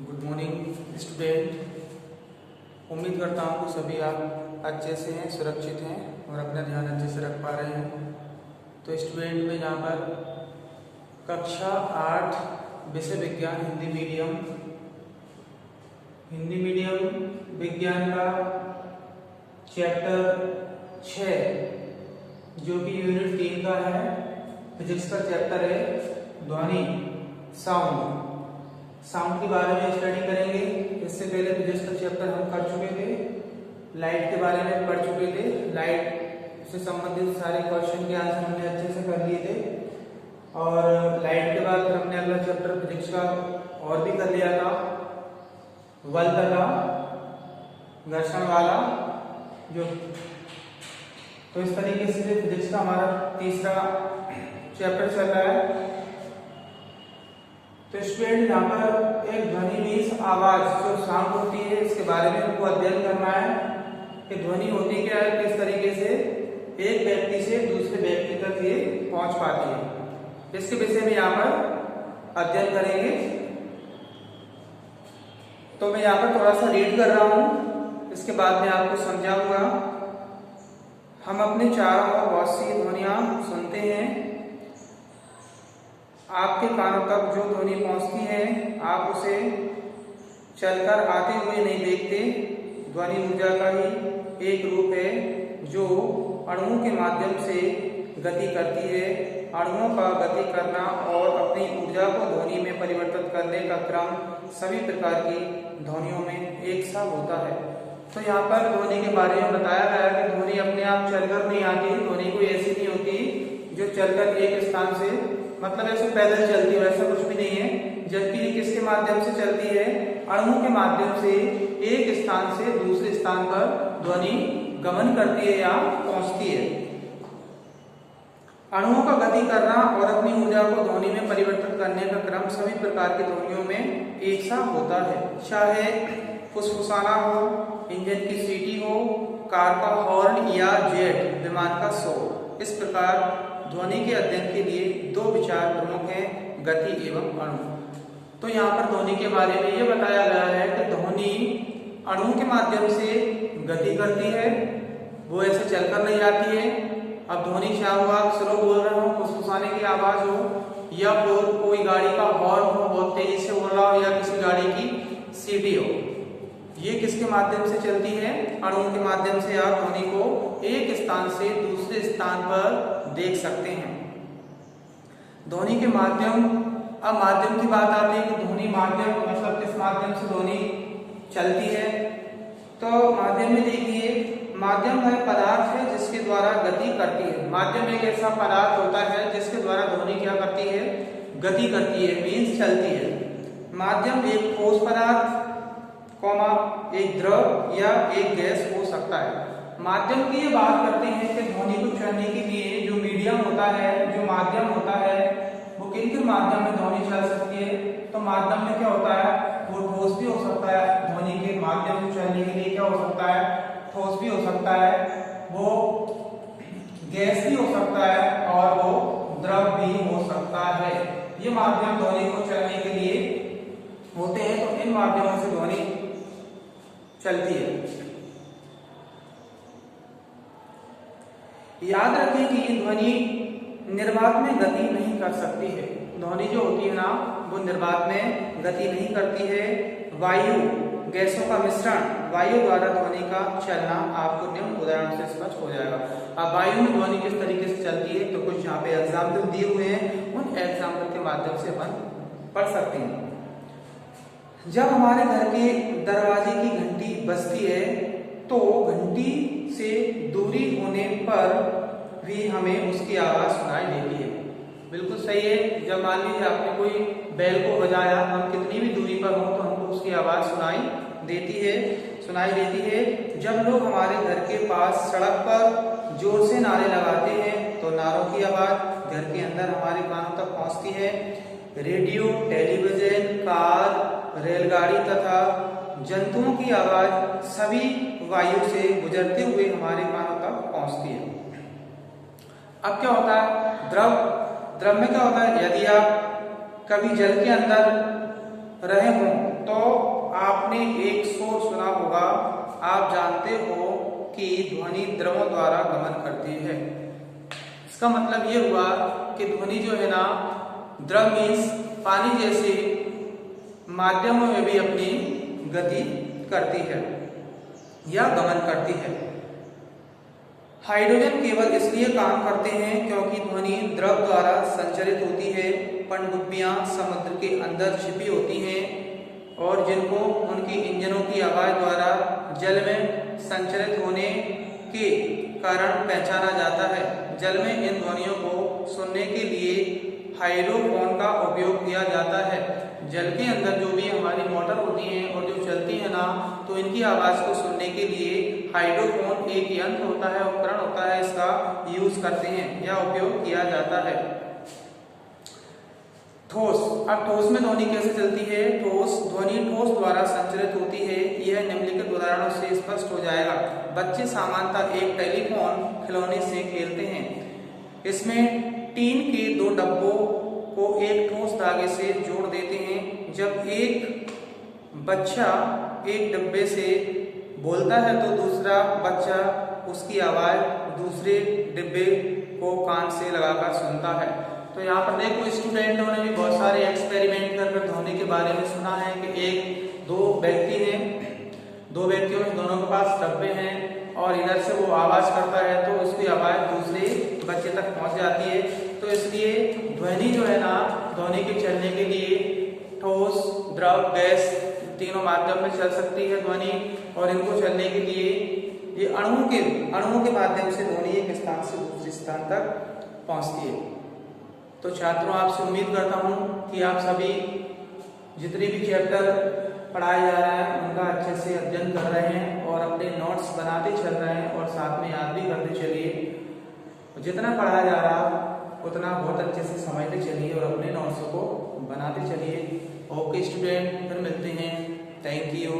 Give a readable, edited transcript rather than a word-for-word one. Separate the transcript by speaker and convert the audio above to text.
Speaker 1: Good morning student. उम्मीद करता हूँ कि सभी आप अच्छे से हैं, सुरक्षित हैं और अपना ध्यान अच्छे से रख पा रहे हैं। तो स्टूडेंट में यहाँ पर कक्षा 8 विषय विज्ञान हिंदी मीडियम विज्ञान का चैप्टर 6 जो कि यूनिट 3 का है, फिजिक्स का चैप्टर है ध्वनि साउंड के बारे में स्टडी करेंगे। इससे पहले फिजिक्स का चैप्टर हम कर चुके थे, लाइट के बारे में पढ़ चुके थे। लाइट से संबंधित सारे क्वेश्चन के आंसर हमने अच्छे से कर लिए थे और लाइट के बाद हमने अगला चैप्टर फिजिक्स का और भी कर लिया था, बल तथा घर्षण वाला जो। तो इस तरीके से फिजिक्स का हमारा तीसरा चैप्टर चल रहा है। तो स्टूडेंट यहाँ पर एक ध्वनि मीन्स आवाज जो साउंड होती है, इसके बारे में हमको अध्ययन करना है कि ध्वनि होती क्या है, किस तरीके से एक व्यक्ति से दूसरे व्यक्ति तक ये पहुंच पाती है, इसके विषय में यहाँ पर अध्ययन करेंगे। तो मैं यहाँ पर थोड़ा सा रीड कर रहा हूँ, इसके बाद में आपको समझाऊंगा। हम अपने चारों ओर बहुत सी ध्वनियां सुनते हैं। आपके कानों तक जो ध्वनि पहुंचती है आप उसे चलकर आते हुए नहीं देखते। ध्वनि ऊर्जा का ही एक रूप है जो अणुओं के माध्यम से गति करती है। अणुओं का गति करना और अपनी ऊर्जा को ध्वनि में परिवर्तित करने का क्रम सभी प्रकार की ध्वनियों में एक सा होता है। तो यहाँ पर ध्वनि के बारे में बताया गया है कि ध्वनि अपने आप चलकर नहीं आती। ध्वनि कोई ऐसी नहीं होती जो चलकर एक स्थान से, मतलब ऐसे पैदल चलती है, ऐसा कुछ भी नहीं है। जबकि ये किसके माध्यम से चलती है? अणुओं के माध्यम से एक स्थान से दूसरे स्थान पर ध्वनि गमन करती है या पहुंचती है। अणुओं का गति करना और अपनी ऊर्जा को ध्वनि में परिवर्तित करने का क्रम सभी प्रकार की ध्वनियों में एक सा होता है। चाहे फुसफुसाना हो, इंजन की सीटी हो, कार का हॉर्न या जेट विमान का शोर। इस प्रकार ध्वनि के अध्ययन के लिए दो विचार प्रमुख हैं, गति एवं अणु। तो यहाँ पर ध्वनि के बारे में ये बताया गया है कि ध्वनि अणुओं के माध्यम से गति करती है, वो ऐसे चलकर नहीं जाती है। अब ध्वनि चाहे आप स्लो बोल रहे हो, फुसफुसाने की आवाज हो, या फिर कोई गाड़ी का हॉर्न हो, बहुत तेजी से बोल रहा हो, या किसी गाड़ी की सीटी हो, ये किसके माध्यम से चलती है? अणुओं के माध्यम से आप ध्वनि को एक स्थान से दूसरे स्थान पर देख सकते हैं। ध्वनि के माध्यम, अब माध्यम की बात आती है कि ध्वनि माध्यम मतलब किस माध्यम से ध्वनि चलती है। तो माध्यम में देखिए, माध्यम वह पदार्थ है जिसके द्वारा गति करती है। माध्यम एक ऐसा पदार्थ होता है जिसके द्वारा ध्वनि क्या करती है? गति करती है, मीन्स चलती है। माध्यम एक ठोस पदार्थ, एक द्रव या एक गैस हो सकता है। माध्यम की ये बात करते हैं कि ध्वनि को चलने के लिए जो मीडियम होता है, जो माध्यम होता है, वो किन किन माध्यम में ध्वनि चल सकती है। तो माध्यम में क्या होता है? वो ठोस भी हो सकता है। ध्वनि के माध्यम से चलने के लिए क्या हो सकता है? ठोस भी हो सकता है, वो गैस भी हो सकता है और वो द्रव भी हो सकता है। ये माध्यम ध्वनि को चलने के लिए होते हैं। तो इन माध्यमों से ध्वनि चलती है। याद रखें कि ध्वनि निर्वात में गति नहीं कर सकती है। ध्वनि जो होती है ना, वो निर्वात में गति नहीं करती है। वायु, गैसों का मिश्रण, वायु द्वारा ध्वनि का चलना आपको निम्न उदाहरण से स्पष्ट हो जाएगा। अब वायु में ध्वनि किस तरीके से चलती है, तो कुछ यहाँ पे एग्जाम्पल दिए हुए हैं, उन एग्जाम्पल के माध्यम से अपन पढ़ सकते हैं। जब हमारे घर के दरवाजे की घंटी बजती है तो घंटी से दूरी होने पर भी हमें उसकी आवाज सुनाई देती है। बिल्कुल सही है। जब मान लीजिए आपने कोई बैल को बजाया, हम कितनी भी दूरी पर हों तो हमको उसकी आवाज सुनाई देती है। जब लोग हमारे घर के पास सड़क पर जोर से नारे लगाते हैं तो नारों की आवाज घर के अंदर हमारे कानों तक पहुंचती है। रेडियो, टेलीविजन, कार, रेलगाड़ी तथा जंतुओं की आवाज सभी वायु से गुजरते हुए हमारे कानों तक पहुंचती है। अब क्या होता है? द्रव में क्या होता है? यदि आप कभी जल के अंदर रहे हों तो आपने एक शोर सुना होगा। आप जानते हो कि ध्वनि द्रवों द्वारा गमन करती है। इसका मतलब ये हुआ कि ध्वनि जो है ना, द्रव मीन्स पानी जैसे माध्यमों में भी अपनी गति करती है या गमन करती है। हाइड्रोजन केवल इसलिए काम करते हैं क्योंकि ध्वनि द्रव द्वारा संचरित होती है। पनडुब्बियां समुद्र के अंदर छिपी होती हैं और जिनको उनकी इंजनों की आवाज द्वारा जल में संचरित होने के कारण पहचाना जाता है। जल में इन ध्वनियों को सुनने के लिए हाइड्रोफोन का उपयोग किया जाता है। जल के अंदर जो भी हमारी मोटर होती हैं और जो चलती है ना, तो इनकी आवाज को सुनने के लिए हाइड्रोफोन एक यंत्र होता है, उपकरण होता है, इसका यूज करते हैं या उपयोग किया जाता है। ठोस। अब ठोस में ध्वनि कैसे चलती है? ठोस ध्वनि ठोस द्वारा संचरित होती है। यह निम्नलिखित उदाहरणों से स्पष्ट हो जाएगा। बच्चे सामान्यतः एक टेलीफोन खिलौने से खेलते हैं। इसमें टीन के दो डब्बों को एक ठोस धागे से जोड़ देते हैं। जब एक बच्चा एक डब्बे से बोलता है तो दूसरा बच्चा उसकी आवाज दूसरे डिब्बे को कान से लगाकर सुनता है। तो यहाँ पर देखो, स्टूडेंटों ने भी बहुत सारे एक्सपेरिमेंट कर ध्वनि के बारे में सुना है कि एक दो व्यक्ति हैं, दो व्यक्तियों में दोनों के पास डब्बे हैं और इधर से वो आवाज करता है तो उसकी आवाज दूसरे बच्चे तक पहुंच जाती है। तो इसलिए ध्वनि जो है ना, ध्वनि के चलने के लिए ठोस, द्रव, गैस तीनों माध्यम में चल सकती है ध्वनि। और इनको चलने के लिए ये अणुओं के माध्यम से ध्वनि एक स्थान से दूसरे स्थान तक पहुंचती है। तो छात्रों, आपसे उम्मीद करता हूं कि आप सभी जितने भी चैप्टर पढ़ाए जा रहे हैं उनका अच्छे से अध्ययन कर रहे हैं और अपने नोट्स बनाते चल रहे हैं और साथ में याद भी करते चलिए। जितना पढ़ाया जा रहा उतना बहुत अच्छे से समझते चलिए और अपने नोट्स को बनाते चलिए। ओके स्टूडेंट, फिर मिलते हैं। Thank you.